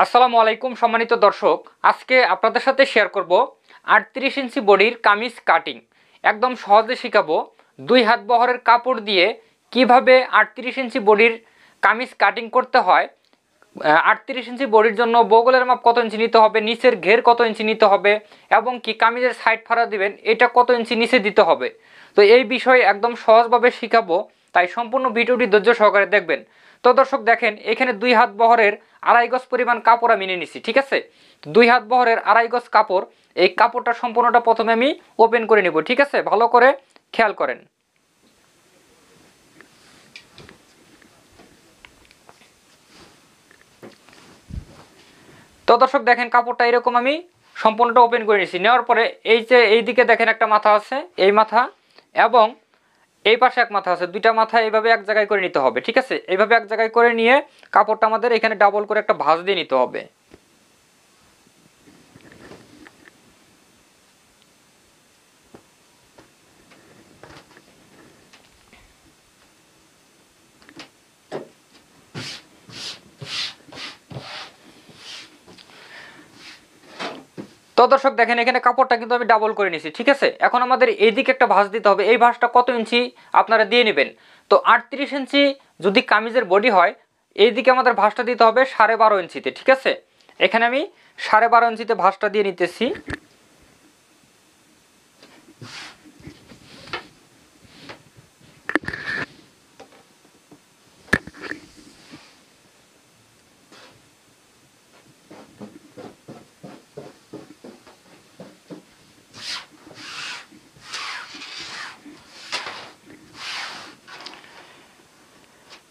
আসসালামু আলাইকুম সম্মানিত দর্শক, আজকে আপনাদের সাথে শেয়ার করব 38 ইঞ্চি বডির কামিজ কাটিং। একদম সহজে শেখাবো। 2 হাত বহরের কাপড় দিয়ে কিভাবে 38 ইঞ্চি বডির কামিজ কাটিং করতে হয়। 38 ইঞ্চি বডির জন্য বগলের মাপ কত ইঞ্চি নিতে হবে, নিচের ঘের কত ইঞ্চি নিতে হবে এবং কি কামিজের সাইড ফাড়া দিবেন এটা কত ইঞ্চি নিচে দিতে হবে। তো এই বিষয়ে একদম সহজভাবে শেখাবো, তাই সম্পূর্ণ ভিডিওটি ধৈর্য সহকারে দেখবেন। তো দর্শক দেখেন, এখানে 2 হাত বহরের 2.5 গজ পরিমাণ কাপড় আমি নিয়ে নিছি। ঠিক আছে, 2 হাত বহরের 2.5 গজ কাপড়, এই কাপড়টা সম্পূর্ণটা প্রথমে আমি ওপেন করে নিব। ঠিক আছে, ভালো করে খেয়াল করেন। তো দর্শক দেখেন, কাপড়টা এরকম আমি সম্পূর্ণটা ওপেন করে নিয়েছি। নেওয়ার পরে এই যে এই দিকে দেখেন একটা মাথা আছে, এই মাথা এবং এই পাশে এক মাথা আছে, দুইটা মাথা এইভাবে এক জায়গায় করে নিতে হবে। ঠিক আছে, এইভাবে এক জায়গায় করে নিয়ে কাপড়টা আমাদের এখানে ডাবল করে একটা ভাঁজ দিয়ে নিতে হবে। তো দর্শক দেখেন, এখানে কাপড়টা কিন্তু আমি ডাবল করে নিয়েছি। ঠিক আছে, এখন আমাদের এইদিকে একটা ভাঁজ দিতে হবে। এই ভাঁজটা কত ইঞ্চি আপনারা দিয়ে নেবেন। তো 38 ইঞ্চি যদি কামিজের বডি হয়, এইদিকে আমাদের ভাঁজটা দিতে হবে 12.5 ইঞ্চিতে। ঠিক আছে, এখানে আমি 12.5 ইঞ্চিতে ভাঁজটা দিয়ে নিতেছি।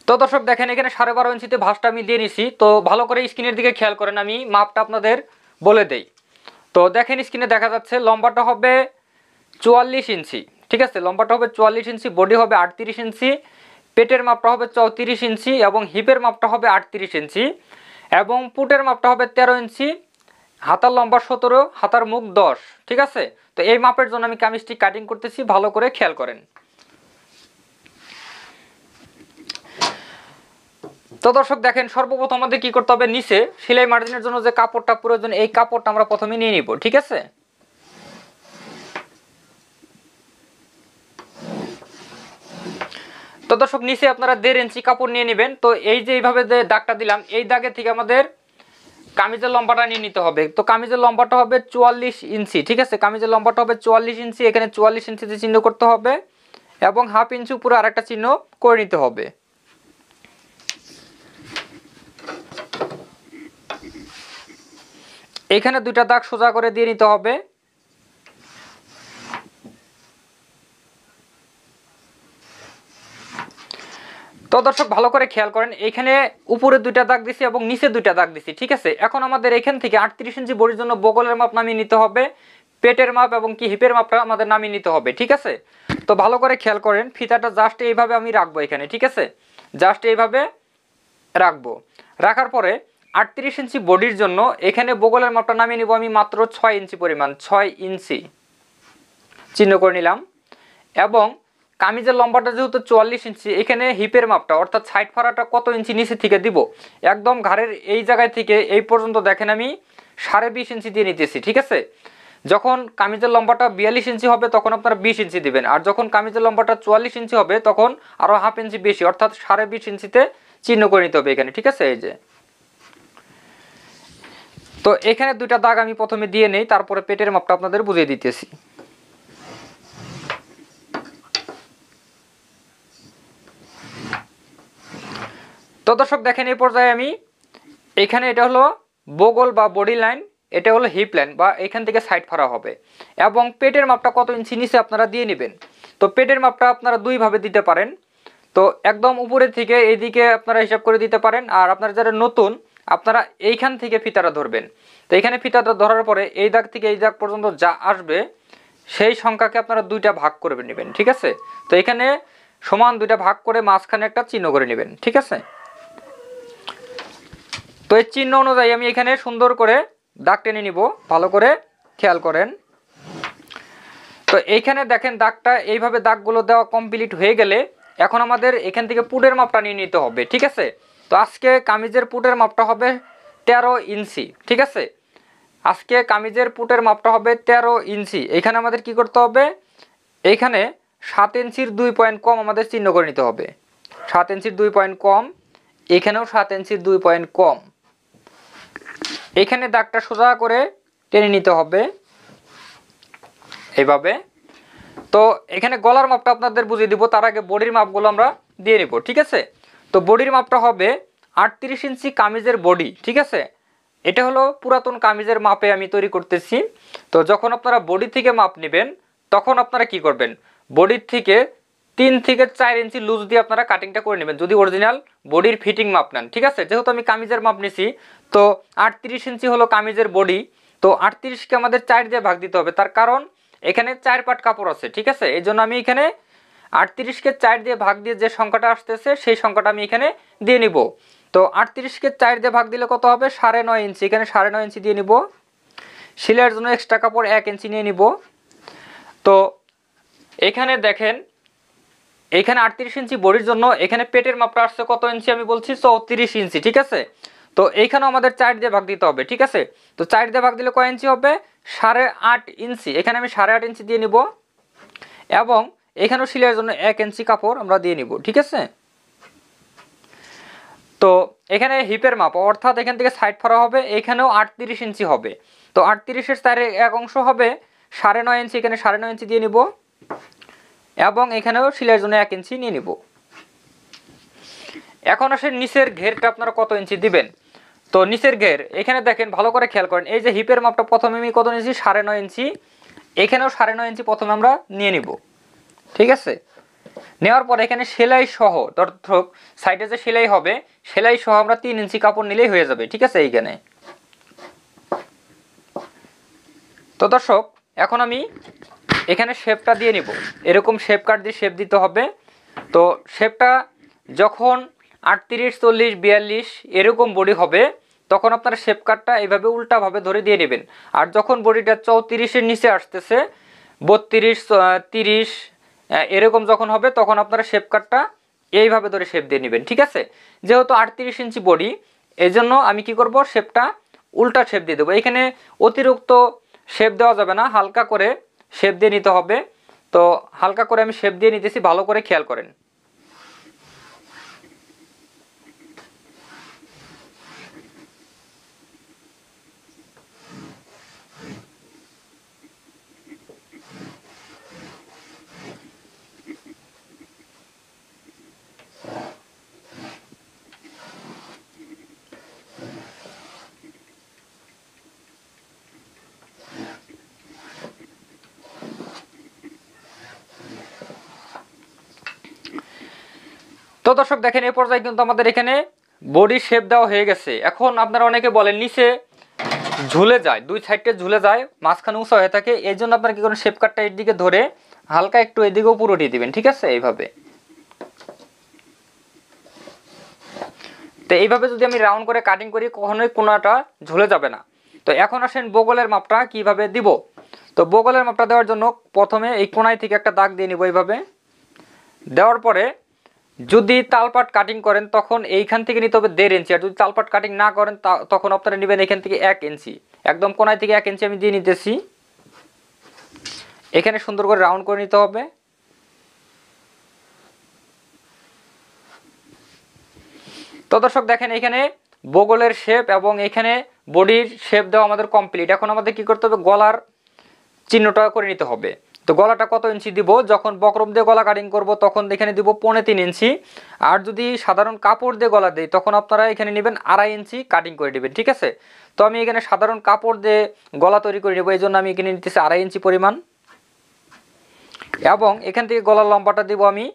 তো দর্শক দেখেন, এখানে 12.5 ইঞ্চিতে ভাঁজটা আমি দিয়ে নিছি। তো ভালো করে স্ক্রিনের দিকে খেয়াল করেন, আমি মাপটা আপনাদের বলে দেই। তো দেখেন, স্ক্রিনে দেখা যাচ্ছে লম্বাটা হবে 44 ইঞ্চি। ঠিক আছে, লম্বাটা হবে 44 ইঞ্চি, বডি হবে 38 ইঞ্চি, পেটের মাপটা হবে 34 ইঞ্চি এবং হিপের মাপটা হবে 38 ইঞ্চি এবং পুটের মাপটা হবে 13 ইঞ্চি, হাতার লম্বা 17, হাতার মুখ 10। ঠিক আছে, তো এই মাপের জন্য আমি কামিজটি কাটিং করতেছি, ভালো করে খেয়াল করেন। তো দর্শক দেখেন, সর্বপ্রথম আমাদের কি করতে হবে, নিচে সেলাই মার্জিনের জন্য যে কাপড়টা প্রয়োজন, এই কাপড়টা আমরা প্রথমে নিয়ে নিব। ঠিক আছে, তো দর্শক নিচে আপনারা 1.5 ইঞ্চি কাপড় নিয়ে নেবেন। তো এই যে এইভাবে যে দাগটা দিলাম, এই দাগের থেকে আমাদের কামিজের লম্বাটা নিয়ে নিতে হবে। তো কামিজের লম্বাটা হবে 44 ইঞ্চি। ঠিক আছে, কামিজের লম্বাটা হবে 44 ইঞ্চি, এখানে 44 ইঞ্চিতে চিহ্ন করতে হবে এবং হাফ ইঞ্চি উপরে আরেকটা চিহ্ন করে নিতে হবে। এখানে দুইটা দাগ সোজা করে দিয়ে নিতে হবে। তো দর্শক ভালো করে খেয়াল করেন, এখানে উপরে দুইটা দাগ দিছি এবং নিচে দুইটা দাগ দিছি। ঠিক আছে, এখন আমাদের এখান থেকে 38 ইঞ্চি বডির জন্য বগলের মাপ নামিয়ে নিতে হবে, পেটের মাপ এবং কি হিপের মাপটা আমাদের নামিয়ে নিতে হবে। ঠিক আছে, তো ভালো করে খেয়াল করেন, ফিতাটা জাস্ট এইভাবে আমি রাখবো এখানে। ঠিক আছে, জাস্ট এইভাবে রাখবো। রাখার পরে 38 ইঞ্চি বডির জন্য এখানে বগলের মাপটা নামিয়ে নিব আমি মাত্র 6 ইঞ্চি পরিমাণ, 6 ইঞ্চি চিহ্ন করে নিলাম। এবং কামিজের লম্বাটা যেহেতু 44 ইঞ্চি, এখানে হিপের মাপটা অর্থাৎ সাইড ফাড়াটা কত ইঞ্চি নিচে থেকে দিব, একদম ঘাড়ের এই জায়গায় থেকে এই পর্যন্ত দেখেন আমি 20.5 ইঞ্চি দিয়ে নিতেছি। ঠিক আছে, যখন কামিজের লম্বাটা 42 ইঞ্চি হবে তখন আপনারা 20 ইঞ্চি দিবেন, আর যখন কামিজের লম্বাটা 44 ইঞ্চি হবে তখন আরও হাফ ইঞ্চি বেশি অর্থাৎ 20.5 ইঞ্চিতে চিহ্ন করে নিতে হবে এখানে। ঠিক আছে, এই যে তো এখানে দুইটা দাগ আমি প্রথমে দিয়ে নেই, তারপরে পেটের মাপটা আপনাদের বুঝিয়ে দিতেছি। তো দর্শক দেখেন, এই পর্যায়ে আমি এখানে এটা হলো বগল বা বডি লাইন, এটা হলো হিপ লাইন বা এখান থেকে সাইড ফাড়া হবে এবং পেটের মাপটা কত ইঞ্চি নিচে আপনারা দিয়ে নেবেন। তো পেটের মাপটা আপনারা দুইভাবে দিতে পারেন। তো একদম উপরের থেকে এইদিকে আপনারা হিসাব করে দিতে পারেন, আর আপনারা যারা নতুন আপনারা এইখান থেকে ফিতাটা ধরবেন। তো এইখানে ফিতাটা ধরার পরে এই দাগ থেকে এই দাগ পর্যন্ত যা আসবে সেই সংখ্যাকে আপনারা দুইটা ভাগ করে নেবেন। ঠিক আছে, তো এখানে সমান দুইটা ভাগ করে মাঝখানে একটা চিহ্ন করে নেবেন। ঠিক আছে, তো এই চিহ্ন অনুযায়ী আমি এখানে সুন্দর করে দাগ টেনে নিব, ভালো করে খেয়াল করেন। তো এইখানে দেখেন দাগটা এইভাবে দাগগুলো দেওয়া কমপ্লিট হয়ে গেলে এখন আমাদের এখান থেকে পুটের মাপটা নিয়ে নিতে হবে। ঠিক আছে, তো আজকে কামিজের পুটের মাপটা হবে 13 ইঞ্চি, ঠিক আছে। আজকে কামিজের পুটের মাপটা হবে 13 ইঞ্চি। এখানে আমাদের কি করতে হবে, এইখানে 7 ইঞ্চির 2 পয়েন্ট কম আমাদের চিহ্ন করে নিতে হবে। 7 ইঞ্চির 2 পয়েন্ট কম, এখানেও 7 ইঞ্চির 2 পয়েন্ট কম। এখানে দাগটা সোজা করে টেনে নিতে হবে এইভাবে। তো এখানে গলার মাপটা আপনাদের বুঝিয়ে দিব, তার আগে বডির মাপগুলো আমরা দিয়ে নিব, ঠিক আছে। তো বডির মাপটা হবে 38 ইঞ্চি কামিজের বডি, ঠিক আছে। এটা হলো পুরাতন কামিজের মাপে আমি তৈরি করতেছি। তো যখন আপনারা বডি থেকে মাপ নেবেন তখন আপনারা কি করবেন, বডির থেকে 3 থেকে 4 ইঞ্চি লুজ দিয়ে আপনারা কাটিংটা করে নেবেন যদি অরিজিনাল বডির ফিটিং মাপ নেন, ঠিক আছে। যেহেতু আমি কামিজের মাপ নিছি, তো 38 ইঞ্চি হলো কামিজের বডি। তো 38কে আমাদের 4 দিয়ে ভাগ দিতে হবে, তার কারণ এখানে 4 পাট কাপড় আছে, ঠিক আছে। এই জন্য আমি এখানে 38কে 4 দিয়ে ভাগ দিয়ে যে সংখ্যাটা আসতেছে সেই সংখ্যাটা আমি এখানে দিয়ে নিব। তো 38কে 4 দিয়ে ভাগ দিলে কত হবে, 9.5 ইঞ্চি। এখানে 9.5 ইঞ্চি দিয়ে নিব। সেলাইয়ের জন্য এক্সট্রা কাপড় 1 ইঞ্চি নিয়ে নিব। তো এখানে দেখেন, এখানে 38 ইঞ্চি বডির জন্য এখানে পেটের মাপটা আসছে কত ইঞ্চি, আমি বলছি 34 ইঞ্চি, ঠিক আছে। তো এইখানেও আমাদের 4 দিয়ে ভাগ দিতে হবে, ঠিক আছে। তো 4 দিয়ে ভাগ দিলে কয় ইঞ্চি হবে, 8.5 ইঞ্চি। এখানে আমি 8.5 ইঞ্চি দিয়ে নিব এবং এখানেও সেলাইয়ের জন্য 1 ইঞ্চি কাপড় আমরা দিয়ে নিব, ঠিক আছে। তো এখানে হিপের মাপ অর্থাৎ এখান থেকে সাইড ফাড়া হবে, এখানেও 38 ইঞ্চি হবে। তো 38-এর 4 অংশ হবে 9.5 ইঞ্চি, এখানে 9.5 ইঞ্চি দিয়ে নিব এবং এখানেও সেলাইয়ের জন্য 1 ইঞ্চি নিয়ে নিব। এখন আসে নিচের ঘেরটা আপনারা কত ইঞ্চি দিবেন। তো নিচের ঘের এখানে দেখেন, ভালো করে খেয়াল করেন, এই যে হিপের মাপটা প্রথমে আমি কত নিয়েছি, 9.5 ইঞ্চি। এখানেও 9.5 ইঞ্চি প্রথমে আমরা নিয়ে নিব, ঠিক আছে। নেওয়ার পর এখানে সেলাই সহ, অর্থাৎ সাইডে যে সেলাই হবে সেলাই সহ আমরা 3 ইঞ্চি কাপড় নিলেই হয়ে যাবে, ঠিক আছে। এইখানে তো দর্শক এখন আমি এখানে শেপটা দিয়ে নিব, এরকম শেপ কাট দিয়ে শেপ দিতে হবে। তো শেপটা যখন 38, 40, 42 এরকম বডি হবে তখন আপনারা শেপ কাটটা এইভাবে উল্টাভাবে ধরে দিয়ে নেবেন। আর যখন বডিটা 34-এর নিচে আসতেছে, 32, 30 এরকম যখন হবে তখন আপনারা শেপ কাটটা এইভাবে ধরে শেপ দিয়ে নেবেন, ঠিক আছে। যেহেতু 38 ইঞ্চি বডি, এই জন্য আমি কি করব, শেপটা উল্টা শেপ দিয়ে দেবো। এখানে অতিরিক্ত শেপ দেওয়া যাবে না, হালকা করে শেপ দিয়ে নিতে হবে। তো হালকা করে আমি শেপ দিয়ে নিতেছি, ভালো করে খেয়াল করেন। তো দর্শক দেখেন, এই পর্যায়ে কিন্তু আমাদের এখানে বডি শেপ দেওয়া হয়ে গেছে। এখন আপনারা অনেকে বলেন নিচে ঝুলে যায়, দুই সাইডে ঝুলে যায়, মাঝখানে উঁচা হয়ে থাকে, এই জন্য আপনারা কি করেন, শেপ কাটটা এর দিকে ধরে হালকা একটু এদিকে উপর উঠিয়ে দিবেন, ঠিক আছে। এইভাবে, তো এইভাবে যদি আমি রাউন্ড করে কাটিং করি কখনোই কোনাটা ঝুলে যাবে না। তো এখন আসেন বগলের মাপটা কিভাবে দিব। তো বগলের মাপটা দেওয়ার জন্য প্রথমে এই কোনায় থেকে একটা দাগ দিয়ে নিব এইভাবে। দেওয়ার পরে যদি তালপাট কাটিং করেন তখন এইখান থেকে নিতে হবে 1.5 ইঞ্চি, আর যদি তালপাট কাটিং না করেন তখন আপনারা নেবেন এখান থেকে 1 ইঞ্চি। একদম কোনায় থেকে 1 ইঞ্চি আমি দিয়ে নিতেছি। এখানে সুন্দর করে রাউন্ড করে নিতে হবে। তো দর্শক দেখেন, এখানে বগলের শেপ এবং এখানে বডির শেপ দেওয়া আমাদের কমপ্লিট। এখন আমাদের কি করতে হবে, গলার চিহ্নটা করে নিতে হবে। তো গলাটা কত ইঞ্চি দিব, যখন বক্রম দিয়ে গলা কাটিং করব তখন এখানে দিব 3.5 ইঞ্চি। আর যদি সাধারণ কাপড় দিয়ে গলা দিই তখন আপনারা এখানে নেবেন 2.5 ইঞ্চি কাটিং করে নেবেন, ঠিক আছে। তো আমি এখানে সাধারণ কাপড় দিয়ে গলা তৈরি করে নেব, এই জন্য আমি এখানে নিতেছি 2.5 ইঞ্চি পরিমাণ। এবং এখান থেকে গলার লম্বাটা দিব আমি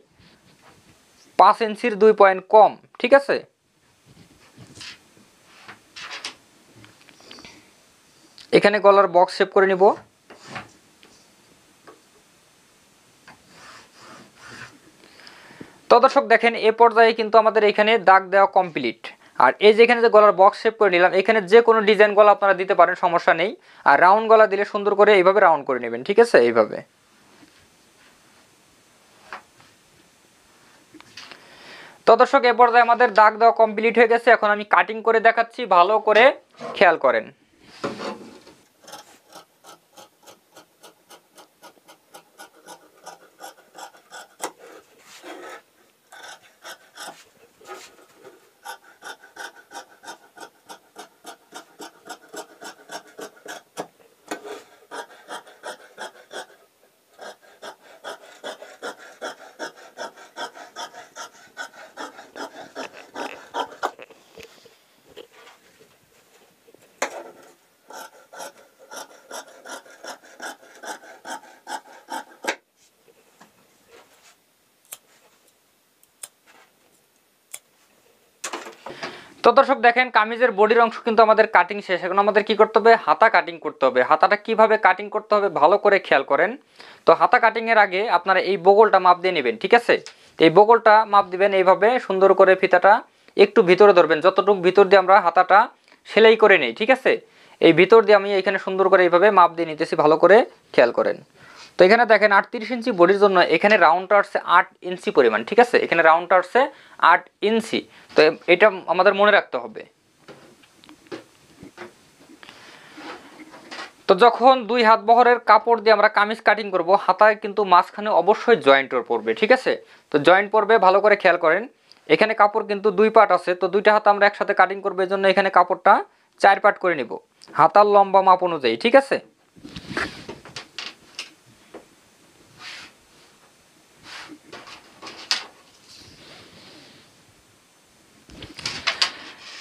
5 ইঞ্চির 2 পয়েন্ট কম, ঠিক আছে। এখানে গলার বক্স শেপ করে নিব। তো দর্শক দেখেন, এ পর্যায়ে কিন্তু আমাদের এখানে দাগ দেওয়া কমপ্লিট। আর এই যে এখানে যে গলার বক্স শেপ করে নিলাম, এখানে যে কোনো ডিজাইন গলা আপনারা দিতে পারেন, সমস্যা নেই। আর রাউন্ড গলা দিলে সুন্দর করে এইভাবে রাউন্ড করে নেবেন, ঠিক আছে। এইভাবে। তো দর্শক এ পর্যায়ে আমাদের দাগ দেওয়া কমপ্লিট হয়ে গেছে। এখন আমি কাটিং করে দেখাচ্ছি ভালো করে। খেয়াল করেন। তো দর্শক দেখেন কামিজের বডির অংশ কিন্তু আমাদের কাটিং শেষ। এখন আমাদের কি করতে হবে, হাতা কাটিং করতে হবে। হাতাটা কিভাবে কাটিং করতে হবে ভালো করে খেয়াল করেন। তো হাতা কাটিং এর আগে আপনারা এই বগলটা মাপ দিয়ে নেবেন, ঠিক আছে। এই বগলটা মাপ দিবেন এইভাবে, সুন্দর করে ফিতাটা একটু ভিতরে ধরবেন, যতটুকু ভিতর দিয়ে আমরা হাতাটা সেলাই করে নেই, ঠিক আছে। এই ভিতর দিয়ে আমি এখানে সুন্দর করে এইভাবে মাপ দিয়ে নিতেছি, ভালো করে খেয়াল করেন। তো এখানে দেখেন 38 ইঞ্চি বডির জন্য এখানে রাউন্ডটা আসছে 8 ইঞ্চি পরিমাণ, ঠিক আছে। এখানে রাউন্ডটা আসছে 8 ইঞ্চি। তো এটা আমাদের মনে রাখতে হবে। তো যখন 2 হাত বহরের কাপড় দিয়ে আমরা কামিজ কাটিং করব, হাতায় কিন্তু মাঝখানে অবশ্যই জয়েন্টর পড়বে, ঠিক আছে। তো জয়েন্ট পড়বে, ভালো করে খেয়াল করেন। এখানে কাপড় কিন্তু 2 পার্ট আছে, তো 2টা হাত আমরা একসাথে কাটিং করব, এই জন্য এখানে কাপড়টা 4 পার্ট করে নিব হাতার লম্বা মাপ অনুযায়ী, ঠিক আছে।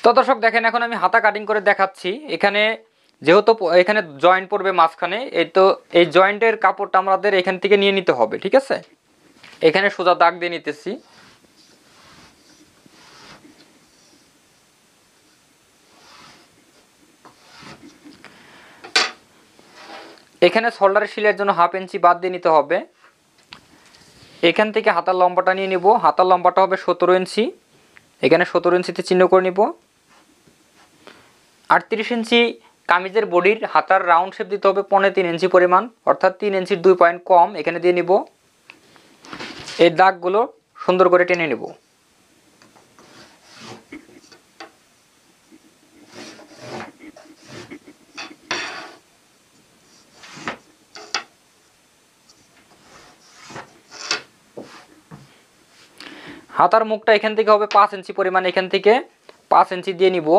তো দর্শক দেখেন এখন আমি হাতা কাটিং করে দেখাচ্ছি। এখানে যেহেতু এখানে জয়েন্ট পড়বে মাঝখানে, এই তো এই জয়েন্টের কাপড়টা আমাদের এখান থেকে নিয়ে নিতে হবে, ঠিক আছে। এখানে সোজা দাগ দিয়ে নিতেছি। এখানে শোল্ডারের শিলের জন্য 1/2 ইঞ্চি বাদ দিয়ে নিতে হবে। এখান থেকে হাতার লম্বাটা নিয়ে নিব, হাতার লম্বাটা হবে 17 ইঞ্চি। এখানে 17 ইঞ্চিতে চিহ্ন করে নিব। 38 ইঞ্চি কামিজের বডির হাতার রাউন্ড শেপ দিতে হবে 3.5 ইঞ্চি পরিমাণ, অর্থাৎ 3 ইঞ্চির 2 পয়েন্ট কম এখানে দিয়ে নিব। এই দাগগুলো সুন্দর করে টেনে নিব। হাতার মুখটা এখান থেকে হবে 5 ইঞ্চি পরিমাণ, এখান থেকে 5 ইঞ্চি দিয়ে নিব।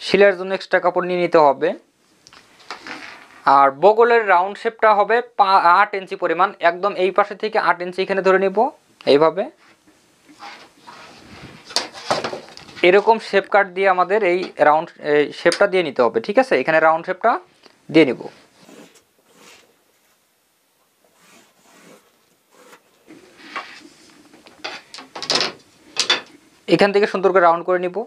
শিলের জন্য এক্সট্রা কাপড় নিয়ে নিতে হবে। আর বগলের রাউন্ড শেপটা হবে 8 ইঞ্চি পরিমাণ, একদম এই পাশে থেকে 8 ইঞ্চি এখানে ধরে নিব। এইভাবে এরকম শেপ কাট দিয়ে আমাদের এই রাউন্ড শেপটা দিয়ে নিতে হবে, ঠিক আছে। এখানে রাউন্ড শেপটা দিয়ে নিব। এখান থেকে সুন্দর করে রাউন্ড করে নিব,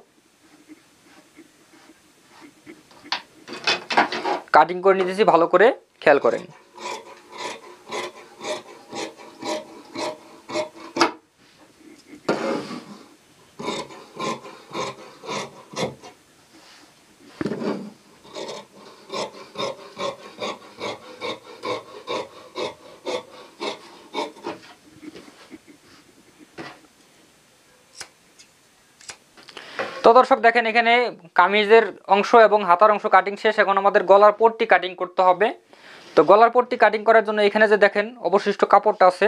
কাটিং করে নিতেছি, ভালো করে খেয়াল করেন। তো দর্শক দেখেন এখানে কামিজের অংশ এবং হাতার অংশ কাটিং শেষ। এখন আমাদের গলার পট্টি কাটিং করতে হবে। তো গলার পট্টি কাটিং করার জন্য এখানে যে দেখেন অবশিষ্ট কাপড়টা আছে,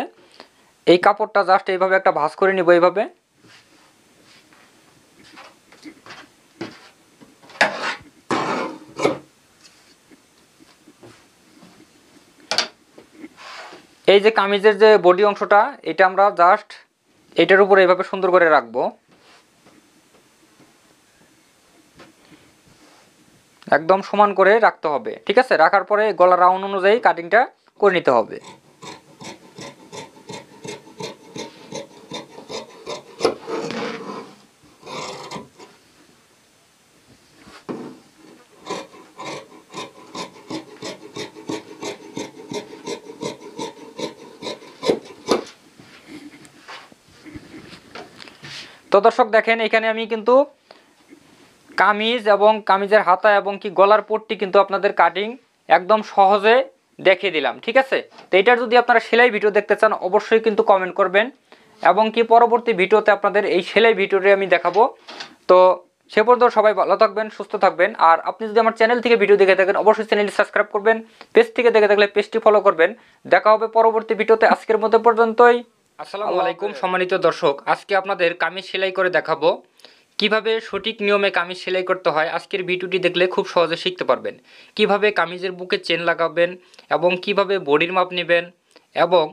এই কাপড়টা জাস্ট এইভাবে একটা ভাঁজ করে নিব। এইভাবে এই যে কামিজের যে বডি অংশটা, এটা আমরা জাস্ট এটার উপরে এইভাবে সুন্দর করে রাখবো, একদম সমান করে রাখতে হবে, ঠিক আছে। রাখার পরে গলার রাউন্ড অনুযায়ী কাটিংটা করে নিতে হবে। তো দর্শক দেখেন এখানে আমি কিন্তু কামিজ এবং কামিজের হাতা এবং কি গলার পট্টি কিন্তু আপনাদের কাটিং একদম সহজে দেখিয়ে দিলাম, ঠিক আছে। তো এটার যদি আপনারা সেলাই ভিডিও দেখতে চান অবশ্যই কিন্তু কমেন্ট করবেন, এবং কি পরবর্তী ভিডিওতে আপনাদের এই সেলাই ভিডিওটি আমি দেখাবো। তো সে পর্যন্ত সবাই ভালো থাকবেন, সুস্থ থাকবেন। আর আপনি যদি আমার চ্যানেল থেকে ভিডিও দেখে থাকেন অবশ্যই চ্যানেলটি সাবস্ক্রাইব করবেন, পেজ থেকে দেখে থাকলে পেজটি ফলো করবেন। দেখা হবে পরবর্তী ভিডিওতে, আজকের মতো পর্যন্তই। আসসালামু আলাইকুম সম্মানিত দর্শক, আজকে আপনাদের কামিজ সেলাই করে দেখাবো কিভাবে সঠিক নিয়মে কামিজ সেলাই করতে হয়। আজকের ভিডিওটি দেখলে খুব সহজে শিখতে পারবেন কিভাবে কামিজের বুকে চেন লাগাবেন এবং কিভাবে বডির মাপ নেবেন এবং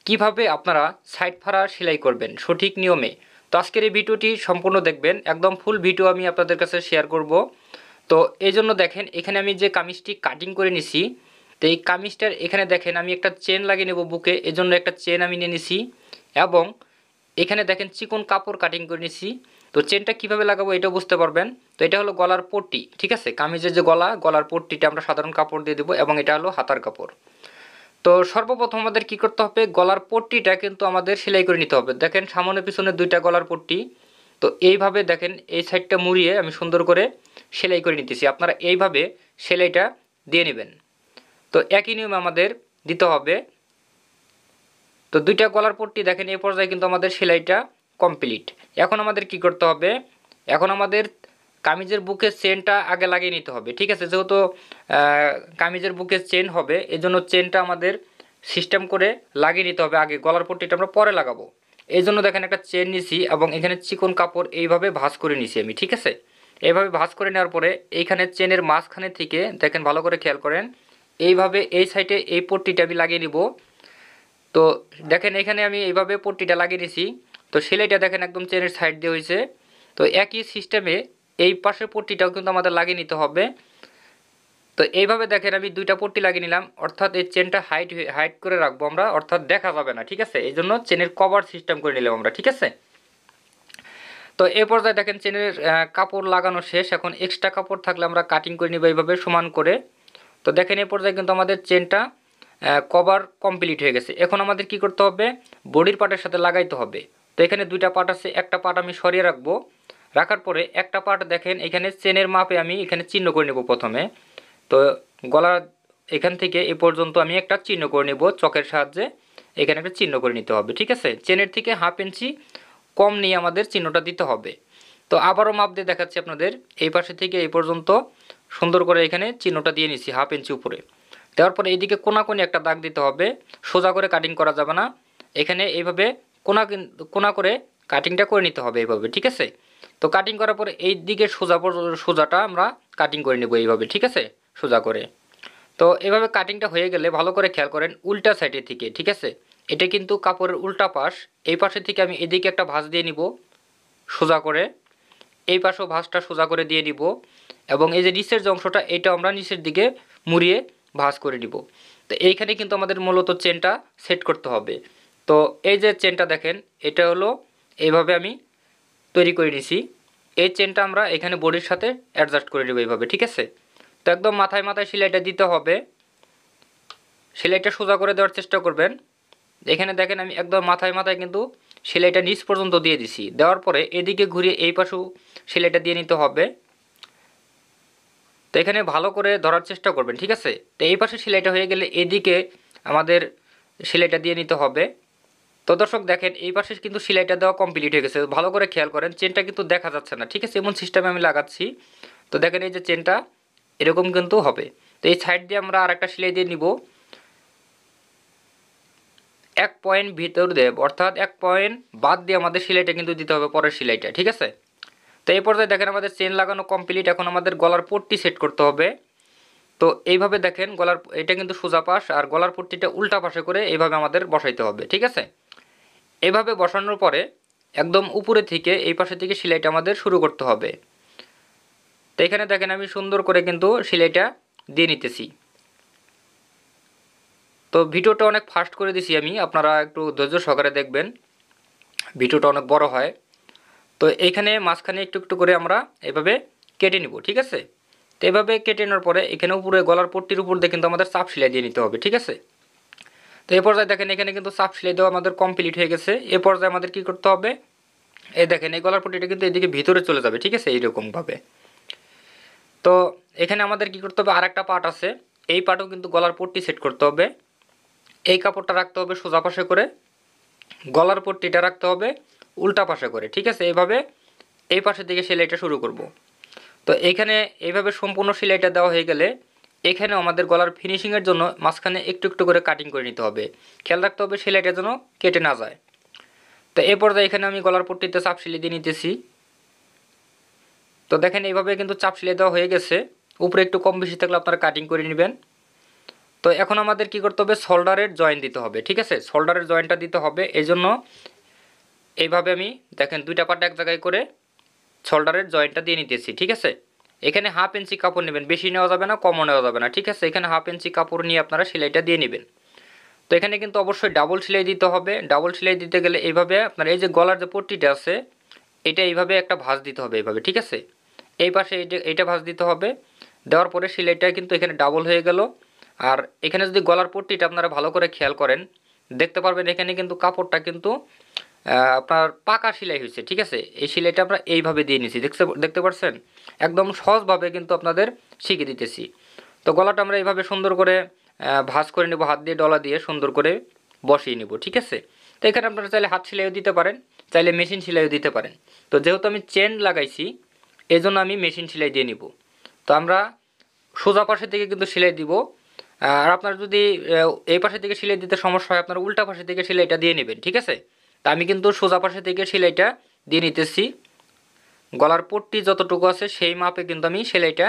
কিভাবে আপনারা সাইড ফাড়া সেলাই করবেন সঠিক নিয়মে। তো আজকের এই ভিডিওটি সম্পূর্ণ দেখবেন, একদম ফুল ভিডিও আমি আপনাদের কাছে শেয়ার করব। তো এই জন্য দেখেন এখানে আমি যে কামিজটি কাটিং করে নিছি, তো এই কামিজটার এখানে দেখেন আমি একটা চেন লাগিয়ে নেব বুকে, এজন্য একটা চেন আমি নিয়ে নিছি এবং এখানে দেখেন চিকন কাপড় কাটিং করে নিছি। তো চেনটা কিভাবে লাগাবো এটাও বুঝতে পারবেন। তো এটা হলো গলার পট্টি, ঠিক আছে, কামিজের যে গলার পট্টিটা আমরা সাধারণ কাপড় দিয়ে দেবো এবং এটা হলো হাতার কাপড়। তো সর্বপ্রথম আমাদের কি করতে হবে, গলার পট্টিটা কিন্তু আমাদের সেলাই করে নিতে হবে। দেখেন সামনে পিছনে দুইটা গলার পট্টি, তো এইভাবে দেখেন এই সাইডটা মুড়িয়ে আমি সুন্দর করে সেলাই করে নিতেছি। আপনারা এইভাবে সেলাইটা দিয়ে নেবেন। তো একই নিয়মে আমাদের দিতে হবে। তো দুইটা গলার পট্টি দেখেন এই পর্যায়ে কিন্তু আমাদের সেলাইটা কমপ্লিট। এখন আমাদের কি করতে হবে, এখন আমাদের কামিজের বুকে চেনটা আগে লাগিয়ে নিতে হবে, ঠিক আছে। যেহেতু কামিজের বুকে চেন হবে এজন্য চেনটা আমাদের সিস্টেম করে লাগিয়ে নিতে হবে আগে, গলার পট্টিটা আমরা পরে লাগাবো। এই জন্য দেখেন একটা চেন নিছি এবং এখানে চিকন কাপড় এইভাবে ভাঁজ করে নিছি আমি, ঠিক আছে। এইভাবে ভাঁজ করে নেওয়ার পরে এইখানে চেনের মাঝখানে থেকে দেখেন ভালো করে খেয়াল করেন, এইভাবে এই সাইডে এই পট্টিটা আমি লাগিয়ে নিব। তো দেখেন এখানে আমি এইভাবে পট্টিটা লাগিয়ে নিছি। তো সেলাইটা দেখেন একদম চেনের সাইড দিয়ে হয়েছে। তো একই সিস্টেমে এই পাশের পট্টিটাও কিন্তু আমাদের লাগিয়ে নিতে হবে। তো এইভাবে দেখেন আমি দুইটা পট্টি লাগিয়ে নিলাম, অর্থাৎ এই চেনটা হাইট করে রাখবো আমরা, অর্থাৎ দেখা যাবে না, ঠিক আছে। এই জন্য চেনের কভার সিস্টেম করে নিলাম আমরা, ঠিক আছে। তো এই পর্যায়ে দেখেন চেনের কাপড় লাগানো শেষ। এখন এক্সট্রা কাপড় থাকলে আমরা কাটিং করে নিব এইভাবে সমান করে। তো দেখেন এই পর্যায়ে কিন্তু আমাদের চেনটা কভার কমপ্লিট হয়ে গেছে। এখন আমাদের কি করতে হবে, বডির পার্টের সাথে লাগাইতে হবে। তো এখানে দুইটা পার্ট আছে, একটা পার্ট আমি সরিয়ে রাখবো, রাখার পরে একটা পার্ট দেখেন এখানে চেনের মাপে আমি এখানে চিহ্ন করে নেব প্রথমে। তো গলার এখান থেকে এ পর্যন্ত আমি একটা চিহ্ন করে নেব চকের সাহায্যে, এখানে একটা চিহ্ন করে নিতে হবে, ঠিক আছে। চেনের থেকে 1/2 ইঞ্চি কম নিয়ে আমাদের চিহ্নটা দিতে হবে। তো আবারও মাপ দিয়ে দেখাচ্ছি আপনাদের, এই পাশে থেকে এই পর্যন্ত সুন্দর করে এখানে চিহ্নটা দিয়ে নিচ্ছি 1/2 ইঞ্চি উপরে। দেওয়ার পরে এইদিকে কোনাকুনি একটা দাগ দিতে হবে, সোজা করে কাটিং করা যাবে না, এখানে এইভাবে কোনা করে কাটিংটা করে নিতে হবে এইভাবে, ঠিক আছে। তো কাটিং করার পরে এই দিকে সোজাটা আমরা কাটিং করে নেব এইভাবে, ঠিক আছে, সোজা করে। তো এভাবে কাটিংটা হয়ে গেলে ভালো করে খেয়াল করেন উল্টা সাইডের থেকে, ঠিক আছে, এটা কিন্তু কাপড়ের উল্টা পাশ। এই পাশে থেকে আমি এদিকে একটা ভাঁজ দিয়ে নিব সোজা করে, এই পাশেও ভাঁজটা সোজা করে দিয়ে নিব এবং এই যে নিচের যে অংশটা এটা আমরা নিচের দিকে মুড়িয়ে ভাঁজ করে নিব। তো এইখানে কিন্তু আমাদের মূলত চেনটা সেট করতে হবে। তো এই যে চেনটা দেখেন এটা হলো এইভাবে আমি তৈরি করে নিছি। এই চেনটা আমরা এখানে বডির সাথে অ্যাডজাস্ট করে নেব এইভাবে, ঠিক আছে। তো একদম মাথায় মাথায় সেলাইটা দিতে হবে, সেলাইটা সোজা করে দেওয়ার চেষ্টা করবেন। এখানে দেখেন আমি একদম মাথায় মাথায় কিন্তু সেলাইটা নিচ পর্যন্ত দিয়ে দিছি, দেওয়ার পরে এদিকে ঘুরিয়ে এই পাশেও সেলাইটা দিয়ে নিতে হবে। তো এখানে ভালো করে ধরার চেষ্টা করবেন, ঠিক আছে। তো এই পাশে সেলাইটা হয়ে গেলে এদিকে আমাদের সেলাইটা দিয়ে নিতে হবে। তো দর্শক দেখেন এই পাশে কিন্তু সেলাইটা দেওয়া কমপ্লিট হয়ে গেছে, ভালো করে খেয়াল করেন চেনটা কিন্তু দেখা যাচ্ছে না, ঠিক আছে, এমন সিস্টেমে আমি লাগাচ্ছি। তো দেখেন এই যে চেনটা এরকম কিন্তু হবে। তো এই সাইড দিয়ে আমরা আরেকটা সেলাই দিয়ে নিব 1 পয়েন্ট ভিতর দিয়ে, অর্থাৎ 1 পয়েন্ট বাদ দিয়ে আমাদের সেলাইটা কিন্তু দিতে হবে পরের সেলাইটা, ঠিক আছে। তো এই পর্যায়ে দেখেন আমাদের চেন লাগানো কমপ্লিট। এখন আমাদের গলার পট্টি সেট করতে হবে। তো এইভাবে দেখেন গলার এটা কিন্তু সোজা পাশ আর গলার পট্টিটা উল্টা পাশে করে এইভাবে আমাদের বসাইতে হবে, ঠিক আছে। এইভাবে বসানোর পরে একদম উপরে থেকে এই পাশে থেকে সেলাইটা আমাদের শুরু করতে হবে। তো এখানে দেখেন আমি সুন্দর করে কিন্তু সেলাইটা দিয়ে নিতেছি। তো ভিডিওটা অনেক ফাস্ট করে দিছি আমি, আপনারা একটু ধৈর্য সহকারে দেখবেন, ভিডিওটা অনেক বড় হয়। তো এইখানে মাঝখানে একটু একটু করে আমরা এভাবে কেটে নিব, ঠিক আছে। তো এভাবে কেটে নেওয়ার পরে এখানে উপরে গলার পট্টির উপর দিয়ে কিন্তু আমাদের চাপ সেলাই দিয়ে নিতে হবে, ঠিক আছে। তো এই পর্যায়ে দেখেন এখানে কিন্তু চাপ সেলাই দেওয়া আমাদের কমপ্লিট হয়ে গেছে। এ পর্যায়ে আমাদের কি করতে হবে, এই দেখেন এই গলার পট্টিটা কিন্তু এদিকে ভিতরে চলে যাবে, ঠিক আছে, এইরকমভাবে। তো এখানে আমাদের কি করতে হবে, আর একটা পার্ট আছে, এই পার্টও কিন্তু গলার পট্টি সেট করতে হবে। এই কাপড়টা রাখতে হবে সোজা পাশে করে, গলার পট্টিটা রাখতে হবে উল্টা পাশে করে, ঠিক আছে। এইভাবে এই পাশে থেকে সেলাইটা শুরু করব। তো এখানে এইভাবে সম্পূর্ণ সেলাইটা দেওয়া হয়ে গেলে এখানে আমাদের গলার ফিনিশিংয়ের জন্য মাঝখানে একটু একটু করে কাটিং করে নিতে হবে। খেয়াল রাখতে হবে সেলাইটা যেন কেটে না যায়। তো এই পর্যায়ে এখানে আমি গলার পট্টিতে চাপ সেলাই দিয়ে নিতেছি। তো দেখেন এইভাবে কিন্তু চাপ সেলাই দেওয়া হয়ে গেছে। উপরে একটু কম বেশি থাকলে আপনারা কাটিং করে নেবেন। তো এখন আমাদের কি করতে হবে, শোল্ডারের জয়েন্ট দিতে হবে। ঠিক আছে, শোল্ডারের জয়েন্টটা দিতে হবে। এই জন্য এইভাবে আমি দেখেন দুইটা পার্ট এক জায়গায় করে শোল্ডারের জয়েন্টটা দিয়ে নিতেছি। ঠিক আছে, এখানে হাফ ইঞ্চি কাপড় নেবেন, বেশি নেওয়া যাবে না, কমও নেওয়া যাবে না। ঠিক আছে, এখানে হাফ ইঞ্চি কাপড় নিয়ে আপনারা সেলাইটা দিয়ে নেবেন। তো এখানে কিন্তু অবশ্যই ডাবল সেলাই দিতে হবে। ডাবল সেলাই দিতে গেলে এইভাবে আপনার এই যে গলার যে পট্টিটা আছে এটা এইভাবে একটা ভাঁজ দিতে হবে এইভাবে। ঠিক আছে, এই পাশে এইটা ভাঁজ দিতে হবে। দেওয়ার পরে সেলাইটা কিন্তু এখানে ডাবল হয়ে গেল। আর এখানে যদি গলার পট্টিটা আপনারা ভালো করে খেয়াল করেন দেখতে পারবেন এখানে কিন্তু কাপড়টা কিন্তু আপনার পাকা সেলাই হয়েছে। ঠিক আছে, এই সেলাইটা আমরা এইভাবে দিয়ে নিছি, দেখতে পাচ্ছেন, একদম সহজভাবে কিন্তু আপনাদের শিখিয়ে দিতেছি। তো গলাটা আমরা এইভাবে সুন্দর করে ভাঁজ করে নেব, হাত দিয়ে ডলা দিয়ে সুন্দর করে বসিয়ে নেব। ঠিক আছে, তো এখানে আপনারা চাইলে হাত সেলাইও দিতে পারেন, চাইলে মেশিন সেলাইও দিতে পারেন। তো যেহেতু আমি চেন লাগাইছি এই জন্য আমি মেশিন সেলাই দিয়ে নিব। তো আমরা সোজা পাশে থেকে কিন্তু সেলাই দিব। আর আপনার যদি এই পাশে থেকে সেলাই দিতে সমস্যা হয় আপনারা উল্টা পাশে থেকে সেলাইটা দিয়ে নেবেন। ঠিক আছে, তা আমি কিন্তু সোজা পাশে থেকে সেলাইটা দিয়ে নিতেছি। গলার পট্টি যতটুকু আছে সেই মাপে কিন্তু আমি সেলাইটা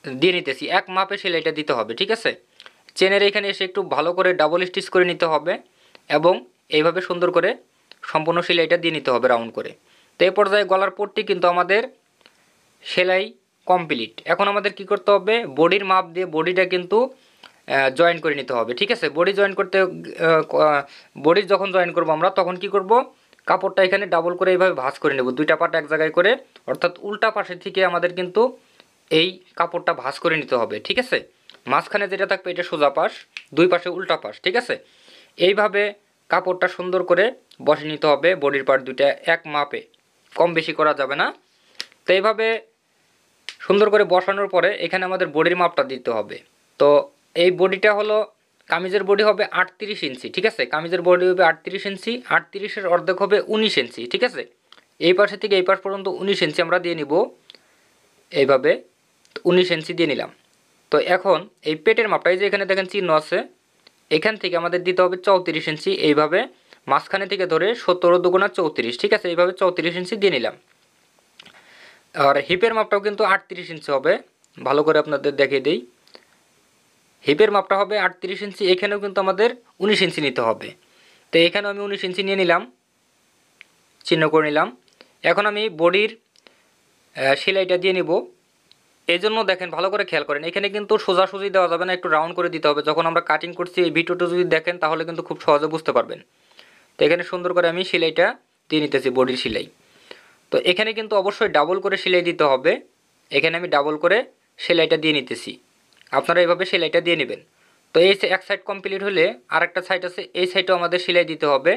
দিয়ে নিতেছি, এক মাপে সেলাইটা দিতে হবে। ঠিক আছে, চেনের এখানে এসে একটু ভালো করে ডাবল স্টিচ করে নিতে হবে এবং এইভাবে সুন্দর করে সম্পূর্ণ সেলাইটা দিয়ে নিতে হবে রাউন্ড করে। তো এই পর্যায়ে গলার পট্টি কিন্তু আমাদের সেলাই কমপ্লিট। এখন আমাদের কি করতে হবে, বডির মাপ দিয়ে বডিটা কিন্তু জয়েন করে নিতে হবে। ঠিক আছে, বডি জয়েন করতে বডি যখন জয়েন করব আমরা তখন কি করব, কাপড়টা এখানে ডাবল করে এইভাবে ভাঁজ করে নেব, দুইটা পাট এক জায়গায় করে, অর্থাৎ উল্টা পাশে থেকে আমাদের কিন্তু এই কাপড়টা ভাঁজ করে নিতে হবে। ঠিক আছে, মাঝখানে যেটা থাকবে এটা সোজা পাশ, দুই পাশে উল্টা পাশ। ঠিক আছে, এইভাবে কাপড়টা সুন্দর করে বসে নিতে হবে। বডির পার্ট দুইটা এক মাপে, কম বেশি করা যাবে না। তো এইভাবে সুন্দর করে বসানোর পরে এখানে আমাদের বডির মাপটা দিতে হবে। তো এই বডিটা হলো কামিজের বডি হবে 38 ইঞ্চি। ঠিক আছে, কামিজের বডি হবে 38 ইঞ্চি, 38-এর অর্ধেক হবে 19 ইঞ্চি। ঠিক আছে, এই পাশে থেকে এই পাশ পর্যন্ত 19 ইঞ্চি আমরা দিয়ে নিব এইভাবে। 19 ইঞ্চি দিয়ে নিলাম। তো এখন এই পেটের মাপটা এই যে এখানে দেখেন চিহ্ন আছে, এখান থেকে আমাদের দিতে হবে 34 ইঞ্চি। এইভাবে মাঝখানে থেকে ধরে 17 দুগুণা 34। ঠিক আছে, এইভাবে 34 ইঞ্চি দিয়ে নিলাম। আর হিপের মাপটাও কিন্তু 38 ইঞ্চি হবে, ভালো করে আপনাদের দেখিয়ে দিই। হিপের মাপটা হবে 38 ইঞ্চি, এখানেও কিন্তু আমাদের 19 ইঞ্চি নিতে হবে। তো এখানেও আমি 19 ইঞ্চি নিয়ে নিলাম, চিহ্ন করে নিলাম। এখন আমি বডির সেলাইটা দিয়ে নিব। এই জন্য দেখেন ভালো করে খেয়াল করেন, এখানে কিন্তু সোজাসুজি দেওয়া যাবে না, একটু রাউন্ড করে দিতে হবে। যখন আমরা কাটিং করছি এই ভিডিওটা যদি দেখেন তাহলে কিন্তু খুব সহজে বুঝতে পারবেন। তো এখানে সুন্দর করে আমি সেলাইটা দিয়ে নিতেছি, বডির সেলাই। তো এখানে কিন্তু অবশ্যই ডাবল করে সেলাই দিতে হবে। এখানে আমি ডাবল করে সেলাইটা দিয়ে নিতেছি, আপনারা এইভাবে সেলাইটা দিয়ে নেবেন। তো এই এক সাইড কমপ্লিট হলে আরেকটা সাইড আছে, এই সাইডেও আমাদের সেলাই দিতে হবে।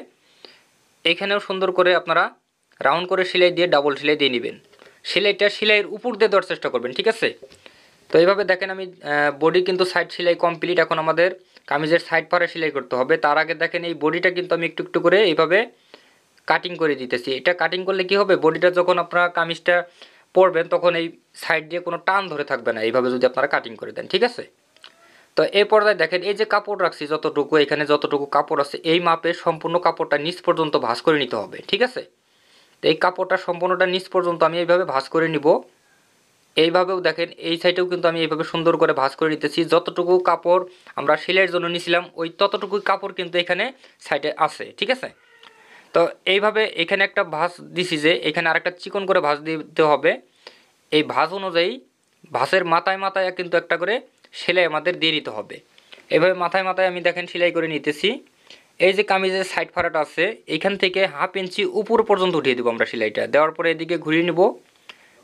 এখানেও সুন্দর করে আপনারা রাউন্ড করে সেলাই দিয়ে ডাবল সেলাই দিয়ে নেবেন। সেলাইটা সেলাইয়ের উপর দিয়ে দেওয়ার চেষ্টা করবেন। ঠিক আছে, তো এইভাবে দেখেন আমি বডি কিন্তু সাইড সেলাই কমপ্লিট। এখন আমাদের কামিজের সাইড পাড়ে সেলাই করতে হবে। তার আগে দেখেন এই বডিটা কিন্তু আমি একটু একটু করে এইভাবে কাটিং করে দিতেছি। এটা কাটিং করলে কি হবে, বডিটা যখন আপনারা কামিজটা পরবেন তখন এই সাইড দিয়ে কোনো টান ধরে থাকবে না, এইভাবে যদি আপনারা কাটিং করে দেন। ঠিক আছে, তো এই পর্যায়ে দেখেন এই যে কাপড় রাখছি যতটুকু, এখানে যতটুকু কাপড় আছে এই মাপে সম্পূর্ণ কাপড়টা নিচ পর্যন্ত ভাঁজ করে নিতে হবে। ঠিক আছে, তো এই কাপড়টা সম্পূর্ণটা নিচ পর্যন্ত আমি এইভাবে ভাঁজ করে নিব। এইভাবেও দেখেন এই সাইডেও কিন্তু আমি এইভাবে সুন্দর করে ভাঁজ করে নিতেছি। যতটুকু কাপড় আমরা সেলাইয়ের জন্য নিয়েছিলাম ওই ততটুকু কাপড় কিন্তু এখানে সাইডে আছে। ঠিক আছে, তো এইভাবে এখানে একটা ভাঁজ দিছি, যে এখানে আরেকটা চিকন করে ভাঁজ দিতে হবে। এই ভাঁজ অনুযায়ী ভাঁজের মাথায় মাথায় কিন্তু একটা করে সেলাই আমাদের দিয়ে নিতে হবে। এইভাবে মাথায় মাথায় আমি দেখেন সেলাই করে নিতেছি। এই যে কামিজের সাইড ফাড়াটা আছে এইখান থেকে হাফ ইঞ্চি উপর পর্যন্ত উঠিয়ে দেবো আমরা সেলাইটা। দেওয়ার পরে এদিকে ঘুরিয়ে নেব,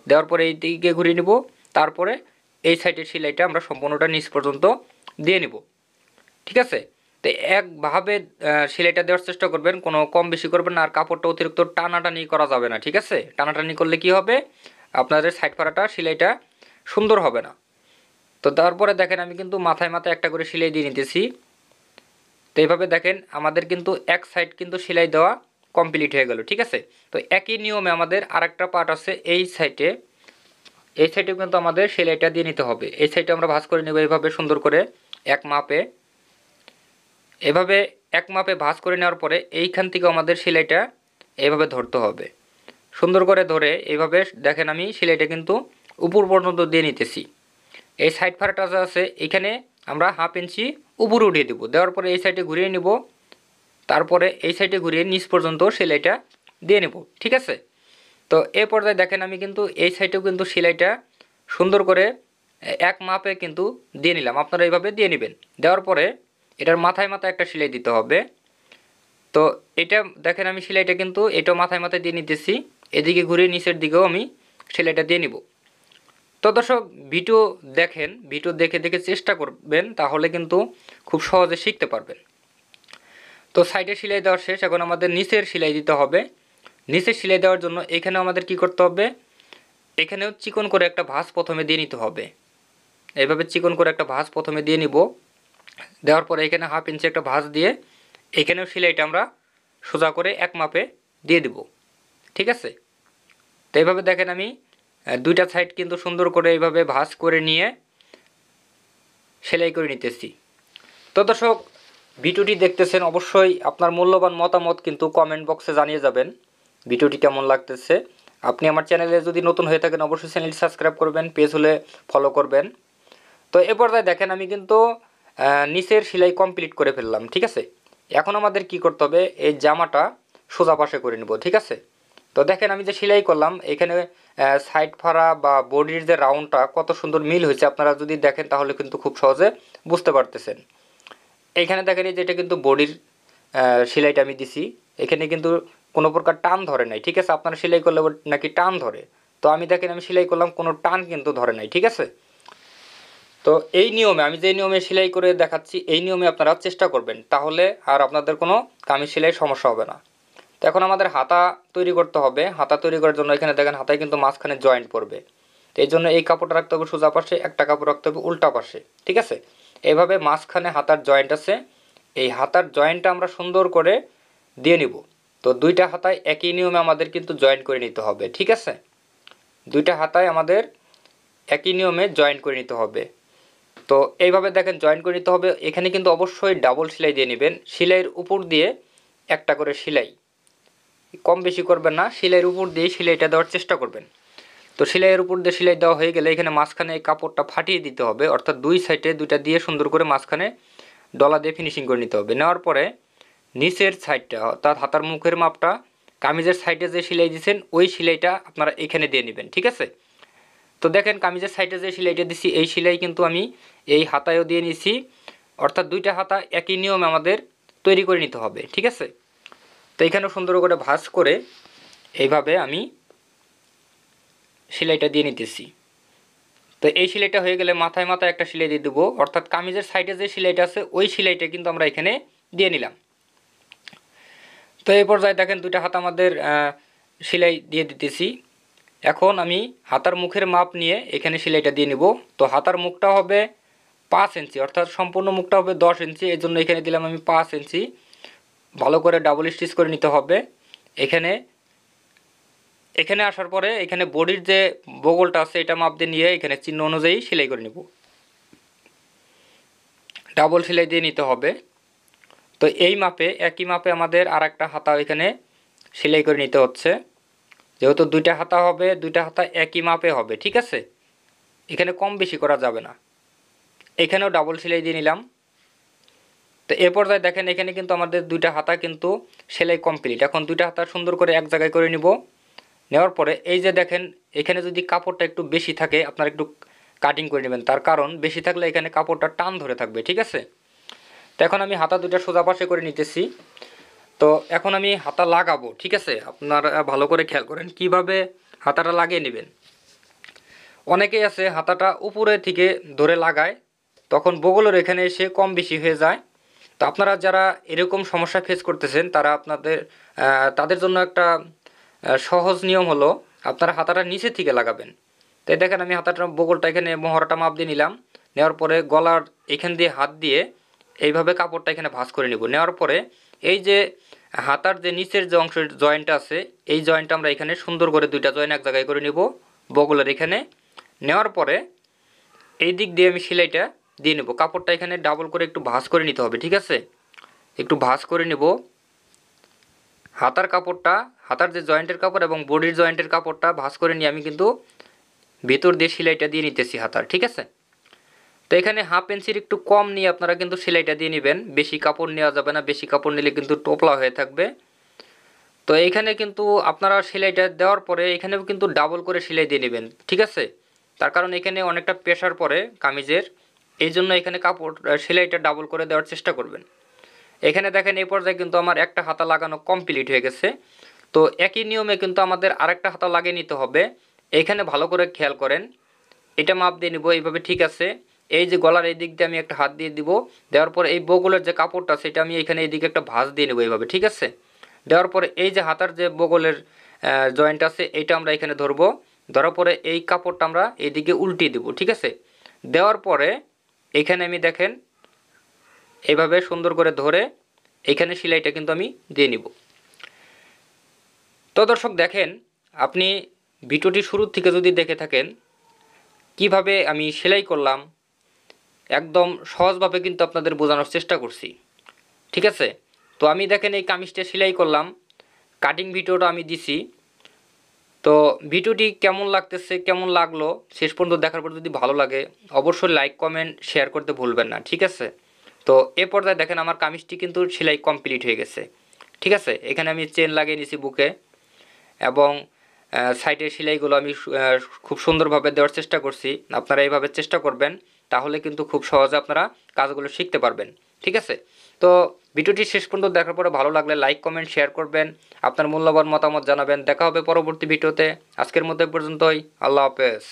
দেওয়ার পরে এইদিকে ঘুরিয়ে নেব, তারপরে এই সাইডের সেলাইটা আমরা সম্পূর্ণটা নিচ পর্যন্ত দিয়ে নেব। ঠিক আছে, তো একভাবে সেলাইটা দেওয়ার চেষ্টা করবেন, কোনো কম বেশি করবেন না। আর কাপড়টা অতিরিক্ত টানাটানি করা যাবে না। ঠিক আছে, টানাটানি করলে কি হবে, আপনাদের সাইড ফাড়াটা সেলাইটা সুন্দর হবে না। তো তারপরে দেখেন আমি কিন্তু মাথায় মাথায় একটা করে সেলাই দিয়ে নিতেছি। তো এইভাবে দেখেন আমাদের কিন্তু এক সাইড কিন্তু সেলাই দেওয়া কমপ্লিট হয়ে গেল। ঠিক আছে, তো একই নিয়মে আমাদের আরেকটা পার্ট আছে এই সাইডে। এই সাইডে কিন্তু আমাদের সেলাইটা দিয়ে নিতে হবে। এই সাইডে আমরা ভাঁজ করে নেব এইভাবে সুন্দর করে এক মাপে। এভাবে এক মাপে ভাঁজ করে নেওয়ার পরে এইখান থেকে আমাদের সেলাইটা এইভাবে ধরতে হবে। সুন্দর করে ধরে এইভাবে দেখেন আমি সেলাইটা কিন্তু উপর পর্যন্ত দিয়ে নিতেছি। এই সাইড ফাড়াটা যা আছে এখানে আমরা 1/2 ইঞ্চি উপরে উঠিয়ে দেবো। দেওয়ার পরে এই সাইডে ঘুরিয়ে নিব, তারপরে এই সাইডে ঘুরিয়ে নিচ পর্যন্ত সেলাইটা দিয়ে নেব। ঠিক আছে, তো এই পর্যায়ে দেখেন আমি কিন্তু এই সাইডেও কিন্তু সেলাইটা সুন্দর করে এক মাপে কিন্তু দিয়ে নিলাম। আপনারা এইভাবে দিয়ে নেবেন। দেওয়ার পরে এটার মাথায় মাথায় একটা সেলাই দিতে হবে। তো এটা দেখেন আমি সেলাইটা কিন্তু এটা মাথায় মাথায় দিয়ে নিতেছি। এদিকে ঘুরিয়ে নিচের দিকেও আমি সেলাইটা দিয়ে নিব। তো দর্শক ভিডিও দেখেন, ভিডিও দেখে দেখে চেষ্টা করবেন, তাহলে কিন্তু খুব সহজে শিখতে পারবেন। তো সাইডে সেলাই দেওয়া শেষ, এখন আমাদের নিচের সেলাই দিতে হবে। নিচের সেলাই দেওয়ার জন্য এখানেও আমাদের কি করতে হবে, এখানেও চিকন করে একটা ভাঁজ প্রথমে দিয়ে নিতে হবে। এইভাবে চিকন করে একটা ভাঁজ প্রথমে দিয়ে নিব। দেওয়ার পরে এখানে 1/2 ইঞ্চি একটা ভাঁজ দিয়ে এখানেও সেলাইটা আমরা সোজা করে এক মাপে দিয়ে দিব। ঠিক আছে, তো এইভাবে দেখেন আমি দুইটা সাইড কিন্তু সুন্দর করে এইভাবে ভাঁজ করে নিয়ে সেলাই করে নিতেছি। তো দর্শক ভিডিওটি দেখতেছেন, অবশ্যই আপনার মূল্যবান মতামত কিন্তু কমেন্ট বক্সে জানিয়ে যাবেন ভিডিওটি কেমন লাগতেছে। আপনি আমার চ্যানেলে যদি নতুন হয়ে থাকেন অবশ্যই চ্যানেলটি সাবস্ক্রাইব করবেন, পেজ হলে ফলো করবেন। তো এ পর্যায়ে দেখেন আমি কিন্তু নিচের সেলাই কমপ্লিট করে ফেললাম। ঠিক আছে, এখন আমাদের কি করতে হবে, এই জামাটা সোজা পাশে করে নেব। ঠিক আছে, তো দেখেন আমি যে সেলাই করলাম এখানে সাইড ফাড়া বা বডির যে রাউন্ডটা কত সুন্দর মিল হয়েছে, আপনারা যদি দেখেন তাহলে কিন্তু খুব সহজে বুঝতে পারতেছেন। এইখানে দেখেন যে এটা কিন্তু বডির সেলাইটা আমি দিছি, এখানে কিন্তু কোনো প্রকার টান ধরে নাই। ঠিক আছে, আপনারা সেলাই করলে নাকি টান ধরে, তো আমি দেখেন আমি সেলাই করলাম কোনো টান কিন্তু ধরে নাই। ঠিক আছে, তো এই নিয়মে আমি যে নিয়মে সেলাই করে দেখাচ্ছি এই নিয়মে আপনারা চেষ্টা করবেন, তাহলে আর আপনাদের কোনো কামিজ সেলাই সমস্যা হবে না। তো এখন আমাদের হাতা তৈরি করতে হবে। হাতা তৈরি করার জন্য এখানে দেখেন হাতায় কিন্তু মাঝখানে জয়েন্ট পড়বে, তো এই জন্য এই কাপড়টা রাখতে হবে সোজা পাশে, একটা কাপড় রাখতে হবে উল্টা পাশে। ঠিক আছে, এইভাবে মাঝখানে হাতার জয়েন্ট আছে, এই হাতার জয়েন্টটা আমরা সুন্দর করে দিয়ে নিব। তো দুইটা হাতায় একই নিয়মে আমাদের কিন্তু জয়েন্ট করে নিতে হবে। ঠিক আছে, দুইটা হাতায় আমাদের একই নিয়মে জয়েন্ট করে নিতে হবে। তো এইভাবে দেখেন জয়েন করে নিতে হবে। এখানে কিন্তু অবশ্যই ডাবল সেলাই দিয়ে নেবেন, সেলাইয়ের উপর দিয়ে একটা করে সেলাই, কম বেশি করবেন না, সেলাইয়ের উপর দিয়ে সেলাইটা দেওয়ার চেষ্টা করবেন। তো সেলাইয়ের উপর দিয়ে সেলাই দেওয়া হয়ে গেলে এখানে মাঝখানে এই কাপড়টা ফাটিয়ে দিতে হবে, অর্থাৎ দুই সাইডে দুইটা দিয়ে সুন্দর করে মাঝখানে ডলা দিয়ে ফিনিশিং করে নিতে হবে। নেওয়ার পরে নিচের সাইডটা অর্থাৎ হাতার মুখের মাপটা কামিজের সাইডে যে সেলাই দিয়েছেন ওই সেলাইটা আপনারা এখানে দিয়ে নেবেন। ঠিক আছে, তো দেখেন কামিজের সাইডে যে সেলাইটা দিছি এই সেলাই কিন্তু আমি এই হাতায়ও দিয়ে নিছি, অর্থাৎ দুইটা হাতা একই নিয়মে আমাদের তৈরি করে নিতে হবে। ঠিক আছে, তো এখানেও সুন্দর করে ভাঁজ করে এইভাবে আমি সেলাইটা দিয়ে নিতেছি। তো এই সেলাইটা হয়ে গেলে মাথায় মাথায় একটা সেলাই দিয়ে দেবো, অর্থাৎ কামিজের সাইডে যে সেলাইটা আছে ওই সেলাইটা কিন্তু আমরা এখানে দিয়ে নিলাম। তো এই পর্যায়ে দেখেন দুইটা হাতা আমাদের সেলাই দিয়ে দিতেছি। এখন আমি হাতার মুখের মাপ নিয়ে এখানে সেলাইটা দিয়ে নিব। তো হাতার মুখটা হবে 5 ইঞ্চি, অর্থাৎ সম্পূর্ণ মুখটা হবে 10 ইঞ্চি, এই জন্য এখানে দিলাম আমি 5 ইঞ্চি। ভালো করে ডাবল স্টিচ করে নিতে হবে। এখানে এখানে আসার পরে এখানে বডির যে বগলটা আছে এটা মাপ দিয়ে নিয়ে এখানে চিহ্ন অনুযায়ী সেলাই করে নেব, ডাবল সেলাই দিয়ে নিতে হবে। তো এই মাপে একই মাপে আমাদের আর একটা হাতা এখানে সেলাই করে নিতে হচ্ছে, যেহেতু দুইটা হাতা হবে দুইটা হাতা একই মাপে হবে। ঠিক আছে, এখানে কম বেশি করা যাবে না। এখানেও ডাবল সেলাই দিয়ে নিলাম। তো এ পর্যায়ে দেখেন এখানে কিন্তু আমাদের দুইটা হাতা কিন্তু সেলাই কমপ্লিট। এখন দুইটা হাতা সুন্দর করে এক জায়গায় করে নিব। নেওয়ার পরে এই যে দেখেন এখানে যদি কাপড়টা একটু বেশি থাকে আপনারা একটু কাটিং করে নেবেন, তার কারণ বেশি থাকলে এখানে কাপড়টা টান ধরে থাকবে। ঠিক আছে, তো এখন আমি হাতা দুইটা সোজা পাশে করে নিতেছি। তো এখন আমি হাতা লাগাবো। ঠিক আছে, আপনারা ভালো করে খেয়াল করেন কিভাবে হাতাটা লাগিয়ে নেবেন। অনেকেই আছে হাতাটা উপরে থেকে ধরে লাগায়, তখন বগলের এখানে এসে কম বেশি হয়ে যায়। তো আপনারা যারা এরকম সমস্যা ফেস করতেছেন তারা তাদের জন্য একটা সহজ নিয়ম হলো আপনারা হাতাটা নিচে থেকে লাগাবেন। তাই দেখেন আমি হাতাটা বগলটা এখানে মহড়াটা মাপ দিয়ে নিলাম। নেওয়ার পরে গলার এখান দিয়ে হাত দিয়ে এইভাবে কাপড়টা এখানে ভাঁজ করে নেব। নেওয়ার পরে এই যে হাতার যে নিচের যে অংশের জয়েন্ট আছে এই জয়েন্ট আমরা এখানে সুন্দর করে দুইটা জয়েন্ট এক জায়গায় করে নিব বগলের এখানে। নেওয়ার পরে এই দিক দিয়ে আমি সেলাইটা দিয়ে নেব। কাপড়টা এখানে ডাবল করে একটু ভাঁজ করে নিতে হবে, ঠিক আছে? একটু ভাঁজ করে নেব। হাতার কাপড়টা, হাতার যে জয়েন্টের কাপড় এবং বডির জয়েন্টের কাপড়টা ভাঁজ করে নিয়ে আমি কিন্তু ভেতর দিয়ে সেলাইটা দিয়ে নিতেছি হাতার, ঠিক আছে? তো এখানে হাফ ইঞ্চির একটু কম নিয়ে আপনারা কিন্তু সেলাইটা দিয়ে নেবেন। বেশি কাপড় নেওয়া যাবে না, বেশি কাপড় নিলে কিন্তু টোপলা হয়ে থাকবে। তো এইখানে কিন্তু আপনারা সেলাইটা দেওয়ার পরে এখানেও কিন্তু ডাবল করে সেলাই দিয়ে নেবেন, ঠিক আছে? তার কারণ এখানে অনেকটা প্রেশার পড়ে কামিজের, এই জন্য এখানে কাপড় সেলাইটা ডাবল করে দেওয়ার চেষ্টা করবেন। এখানে দেখেন এই পর্যায়ে কিন্তু আমার একটা হাতা লাগানো কমপ্লিট হয়ে গেছে। তো একই নিয়মে কিন্তু আমাদের আরেকটা হাতা লাগিয়ে নিতে হবে। এখানে ভালো করে খেয়াল করেন, এটা মাপ দিয়ে নিব এইভাবে, ঠিক আছে? এই যে গলার এই দিক দিয়ে আমি একটা হাত দিয়ে দিব, দেওয়ার পর এই বগলের যে কাপড়টা সেটা আমি এখানে এইদিকে একটা ভাঁজ দিয়ে নেব এইভাবে, ঠিক আছে? দেওয়ার পরে এই যে হাতার যে বগলের জয়েন্ট আছে এইটা আমরা এখানে ধরবো। ধরার পরে এই কাপড়টা আমরা এইদিকে উল্টিয়ে দেব, ঠিক আছে? দেওয়ার পরে এখানে আমি দেখেন এইভাবে সুন্দর করে ধরে এখানে সেলাইটা কিন্তু আমি দিয়ে নিব। তো দর্শক দেখেন, আপনি ভিডিওটি শুরুর থেকে যদি দেখে থাকেন কিভাবে আমি সেলাই করলাম, একদম সহজভাবে কিন্তু আপনাদের বোঝানোর চেষ্টা করছি, ঠিক আছে? তো আমি দেখেন এই কামিজটা সেলাই করলাম, কাটিং ভিডিওটা আমি দিছি। তো ভিডিওটি কেমন লাগতেছে, কেমন লাগলো শেষ পর্যন্ত দেখার পর যদি ভালো লাগে অবশ্যই লাইক কমেন্ট শেয়ার করতে ভুলবেন না, ঠিক আছে? তো এ পর্যায়ে দেখেন আমার কামিজটি কিন্তু সেলাই কমপ্লিট হয়ে গেছে, ঠিক আছে? এখানে আমি চেন লাগিয়ে নিয়েছি বুকে এবং সাইডের সেলাইগুলো আমি খুব সুন্দরভাবে দেওয়ার চেষ্টা করছি। আপনারা এইভাবে চেষ্টা করবেন, তাহলে কিন্তু খুব সহজে আপনারা কাজগুলো শিখতে পারবেন, ঠিক আছে? তো ভিডিওটি শেষ পর্যন্ত দেখার পরে ভালো লাগলে লাইক কমেন্ট শেয়ার করবেন, আপনার মূল্যবান মতামত জানাবেন। দেখা হবে পরবর্তী ভিডিওতে। আজকের মতো পর্যন্তই, আল্লাহ হাফেজ।